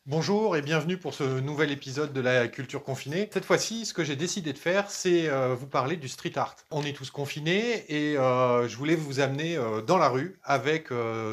Bonjour et bienvenue pour ce nouvel épisode de la culture confinée. Cette fois-ci, ce que j'ai décidé de faire, c'est vous parler du street art. On est tous confinés et je voulais vous amener dans la rue avec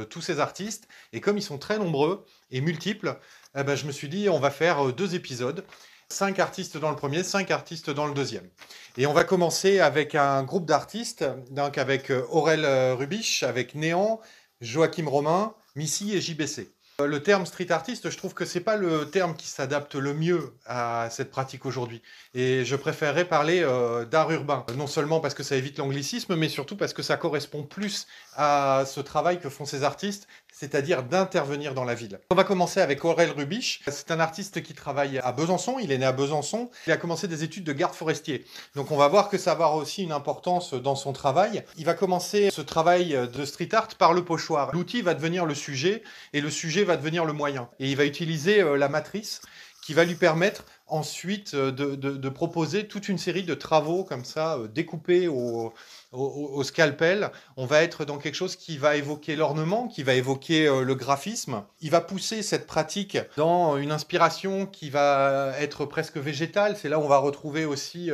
tous ces artistes. Et comme ils sont très nombreux et multiples, eh ben, je me suis dit on va faire deux épisodes. 5 artistes dans le premier, 5 artistes dans le deuxième. Et on va commencer avec un groupe d'artistes, donc avec Aurel Rubisch, avec Néant, Joachim Romain, Missy et JBC. Le terme street artist, je trouve que c'est pas le terme qui s'adapte le mieux à cette pratique aujourd'hui. Et je préférerais parler d'art urbain. Non seulement parce que ça évite l'anglicisme, mais surtout parce que ça correspond plus à ce travail que font ces artistes, c'est-à-dire d'intervenir dans la ville. On va commencer avec Aurel Rubisch. C'est un artiste qui travaille à Besançon. Il est né à Besançon. Il a commencé des études de garde forestier. Donc on va voir que ça va avoir aussi une importance dans son travail. Il va commencer ce travail de street art par le pochoir. L'outil va devenir le sujet et le sujet va devenir le moyen. Et il va utiliser la matrice qui va lui permettre ensuite de proposer toute une série de travaux comme ça, découpés au scalpel. On va être dans quelque chose qui va évoquer l'ornement, qui va évoquer le graphisme. Il va pousser cette pratique dans une inspiration qui va être presque végétale. C'est là où on va retrouver aussi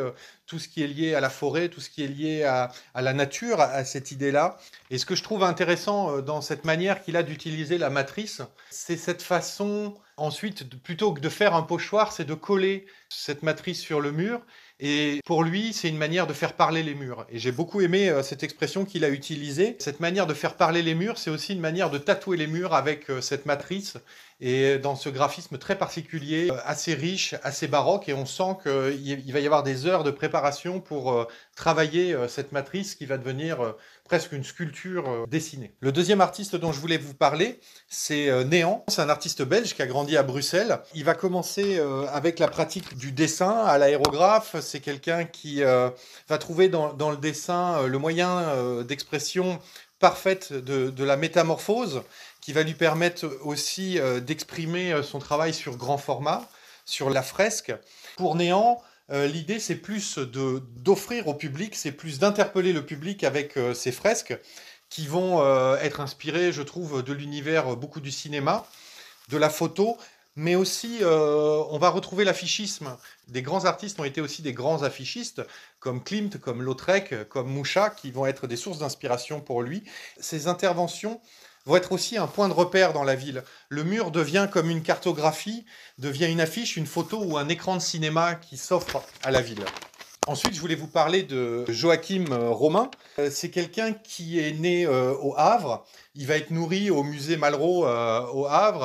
tout ce qui est lié à la forêt, tout ce qui est lié à la nature, à cette idée-là. Et ce que je trouve intéressant dans cette manière qu'il a d'utiliser la matrice, c'est cette façon, ensuite, plutôt que de faire un pochoir, c'est de coller cette matrice sur le mur. Et pour lui, c'est une manière de faire parler les murs. Et j'ai beaucoup aimé cette expression qu'il a utilisée. Cette manière de faire parler les murs, c'est aussi une manière de tatouer les murs avec cette matrice. Et dans ce graphisme très particulier, assez riche, assez baroque, et on sent qu'il va y avoir des heures de préparation pour travailler cette matrice qui va devenir presque une sculpture dessinée. Le deuxième artiste dont je voulais vous parler, c'est Néant. C'est un artiste belge qui a grandi à Bruxelles. Il va commencer avec la pratique du dessin à l'aérographe. C'est quelqu'un qui va trouver dans le dessin le moyen d'expression parfaite de la métamorphose, qui va lui permettre aussi d'exprimer son travail sur grand format, sur la fresque. Pour Néant, l'idée, c'est plus d'offrir au public, c'est plus d'interpeller le public avec ces fresques qui vont être inspirées, je trouve, de l'univers beaucoup du cinéma, de la photo, mais aussi on va retrouver l'affichisme. Des grands artistes ont été aussi des grands affichistes, comme Klimt, comme Lautrec, comme Moucha, qui vont être des sources d'inspiration pour lui. Ces interventions vont être aussi un point de repère dans la ville. Le mur devient comme une cartographie, devient une affiche, une photo ou un écran de cinéma qui s'offre à la ville. Ensuite, je voulais vous parler de Joachim Romain. C'est quelqu'un qui est né au Havre. Il va être nourri au musée Malraux au Havre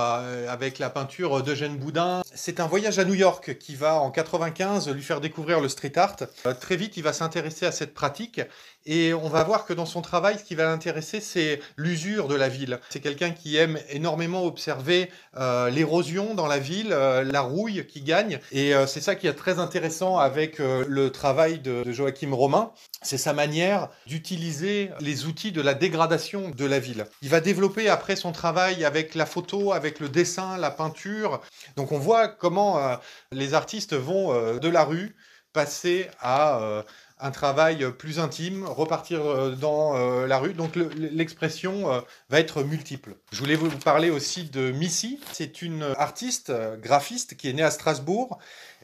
avec la peinture d'Eugène Boudin. C'est un voyage à New York qui va en 95 lui faire découvrir le street art. Très vite, il va s'intéresser à cette pratique et on va voir que dans son travail, ce qui va l'intéresser, c'est l'usure de la ville. C'est quelqu'un qui aime énormément observer l'érosion dans la ville, la rouille qui gagne. Et c'est ça qui est très intéressant avec le travail de Joachim Romain. C'est sa manière d'utiliser les outils de la dégradation de la ville. Il va développer après son travail avec la photo, avec le dessin, la peinture. Donc on voit comment les artistes vont de la rue passer à un travail plus intime, repartir dans la rue. Donc l'expression va être multiple. Je voulais vous parler aussi de Missy. C'est une artiste, graphiste, qui est née à Strasbourg.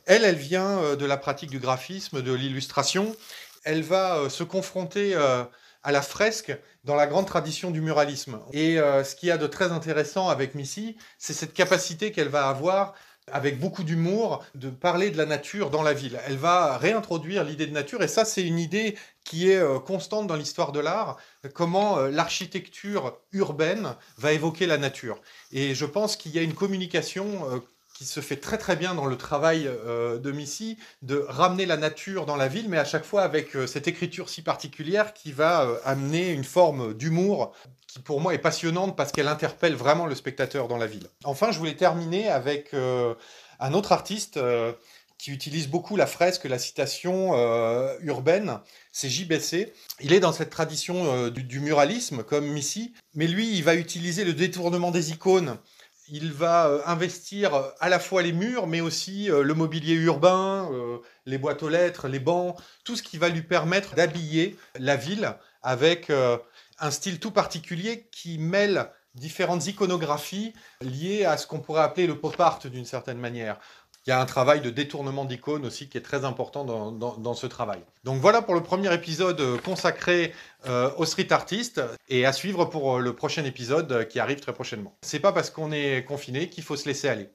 Elle vient de la pratique du graphisme, de l'illustration. Elle va se confronter à la fresque dans la grande tradition du muralisme. Et ce qu'il y a de très intéressant avec Missy, c'est cette capacité qu'elle va avoir avec beaucoup d'humour, de parler de la nature dans la ville. Elle va réintroduire l'idée de nature, et ça, c'est une idée qui est constante dans l'histoire de l'art, comment l'architecture urbaine va évoquer la nature. Et je pense qu'il y a une communication qui se fait très très bien dans le travail de Missy, de ramener la nature dans la ville, mais à chaque fois avec cette écriture si particulière qui va amener une forme d'humour qui pour moi est passionnante parce qu'elle interpelle vraiment le spectateur dans la ville. Enfin, je voulais terminer avec un autre artiste qui utilise beaucoup la fresque, la citation urbaine, c'est JBC. Il est dans cette tradition du muralisme, comme Missy, mais lui, il va utiliser le détournement des icônes. Il va investir à la fois les murs, mais aussi le mobilier urbain, les boîtes aux lettres, les bancs, tout ce qui va lui permettre d'habiller la ville avec un style tout particulier qui mêle différentes iconographies liées à ce qu'on pourrait appeler le pop art d'une certaine manière. Il y a un travail de détournement d'icônes aussi qui est très important dans ce travail. Donc voilà pour le premier épisode consacré aux street artistes et à suivre pour le prochain épisode qui arrive très prochainement. C'est pas parce qu'on est confiné qu'il faut se laisser aller.